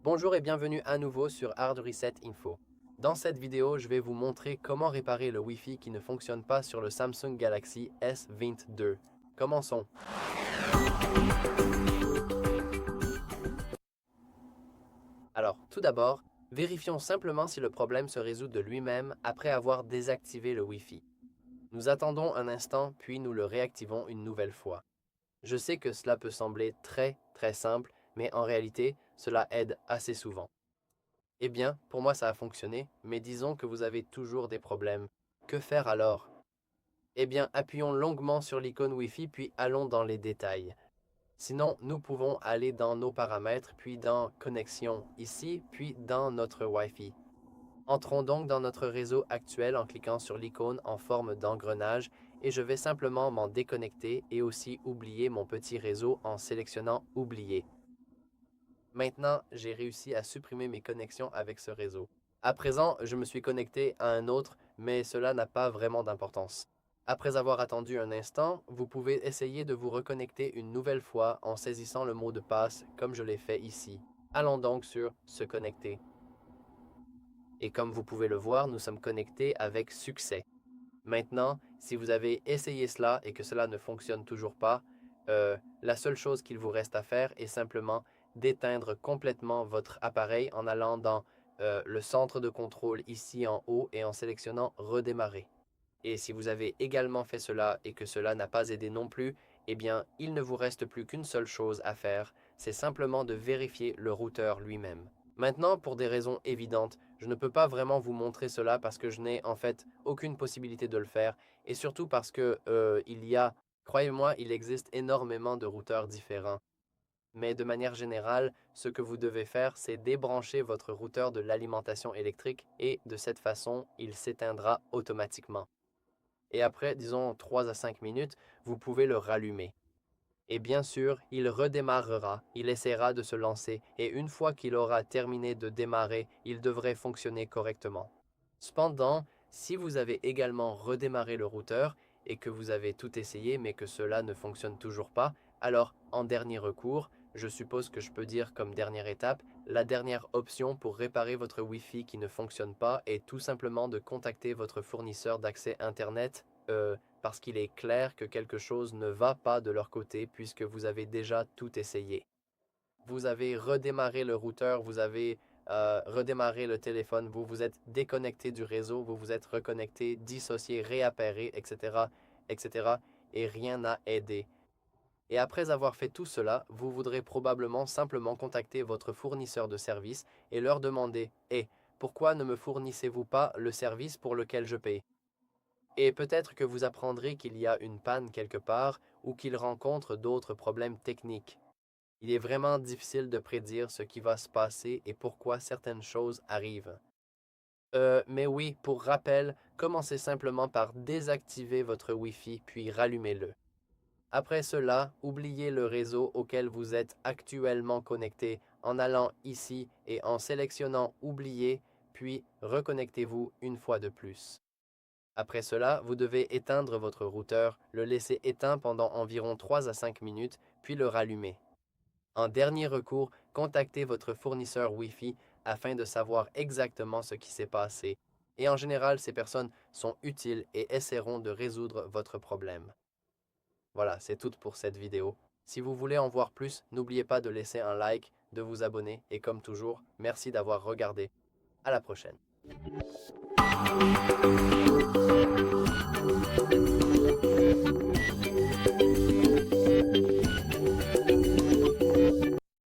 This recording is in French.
Bonjour et bienvenue à nouveau sur Hard Reset Info. Dans cette vidéo, je vais vous montrer comment réparer le Wi-Fi qui ne fonctionne pas sur le Samsung Galaxy S22. Commençons. Alors, tout d'abord, vérifions simplement si le problème se résout de lui-même après avoir désactivé le Wi-Fi. Nous attendons un instant, puis nous le réactivons une nouvelle fois. Je sais que cela peut sembler très simple, mais en réalité, cela aide assez souvent. Eh bien, pour moi ça a fonctionné, mais disons que vous avez toujours des problèmes. Que faire alors? Eh bien, appuyons longuement sur l'icône Wi-Fi puis allons dans les détails. Sinon, nous pouvons aller dans nos paramètres, puis dans Connexion ici, puis dans notre Wi-Fi. Entrons donc dans notre réseau actuel en cliquant sur l'icône en forme d'engrenage et je vais simplement m'en déconnecter et aussi oublier mon petit réseau en sélectionnant Oublier. Maintenant, j'ai réussi à supprimer mes connexions avec ce réseau. À présent, je me suis connecté à un autre, mais cela n'a pas vraiment d'importance. Après avoir attendu un instant, vous pouvez essayer de vous reconnecter une nouvelle fois en saisissant le mot de passe comme je l'ai fait ici. Allons donc sur Se connecter. Et comme vous pouvez le voir, nous sommes connectés avec succès. Maintenant, si vous avez essayé cela et que cela ne fonctionne toujours pas, la seule chose qu'il vous reste à faire est simplement d'éteindre complètement votre appareil en allant dans le centre de contrôle ici en haut et en sélectionnant Redémarrer. Et si vous avez également fait cela et que cela n'a pas aidé non plus, eh bien, il ne vous reste plus qu'une seule chose à faire, c'est simplement de vérifier le routeur lui-même. Maintenant, pour des raisons évidentes, je ne peux pas vraiment vous montrer cela parce que je n'ai en fait aucune possibilité de le faire et surtout parce que croyez-moi, il existe énormément de routeurs différents. Mais de manière générale, ce que vous devez faire, c'est débrancher votre routeur de l'alimentation électrique et de cette façon, il s'éteindra automatiquement. Et après, disons 3 à 5 minutes, vous pouvez le rallumer. Et bien sûr, il redémarrera, il essaiera de se lancer, et une fois qu'il aura terminé de démarrer, il devrait fonctionner correctement. Cependant, si vous avez également redémarré le routeur et que vous avez tout essayé mais que cela ne fonctionne toujours pas, alors en dernier recours, je suppose que je peux dire comme dernière étape, la dernière option pour réparer votre Wi-Fi qui ne fonctionne pas est tout simplement de contacter votre fournisseur d'accès Internet parce qu'il est clair que quelque chose ne va pas de leur côté puisque vous avez déjà tout essayé. Vous avez redémarré le routeur, vous avez redémarré le téléphone, vous vous êtes déconnecté du réseau, vous vous êtes reconnecté, dissocié, réappairé, etc., etc., et rien n'a aidé. Et après avoir fait tout cela, vous voudrez probablement simplement contacter votre fournisseur de service et leur demander « pourquoi ne me fournissez-vous pas le service pour lequel je paye ?» Et peut-être que vous apprendrez qu'il y a une panne quelque part ou qu'il rencontre d'autres problèmes techniques. Il est vraiment difficile de prédire ce qui va se passer et pourquoi certaines choses arrivent. Mais oui, pour rappel, commencez simplement par désactiver votre Wi-Fi puis rallumez-le. Après cela, oubliez le réseau auquel vous êtes actuellement connecté en allant ici et en sélectionnant Oublier, puis reconnectez-vous une fois de plus. Après cela, vous devez éteindre votre routeur, le laisser éteint pendant environ 3 à 5 minutes, puis le rallumer. En dernier recours, contactez votre fournisseur Wi-Fi afin de savoir exactement ce qui s'est passé. Et en général, ces personnes sont utiles et essaieront de résoudre votre problème. Voilà, c'est tout pour cette vidéo. Si vous voulez en voir plus, n'oubliez pas de laisser un like, de vous abonner et comme toujours, merci d'avoir regardé. À la prochaine.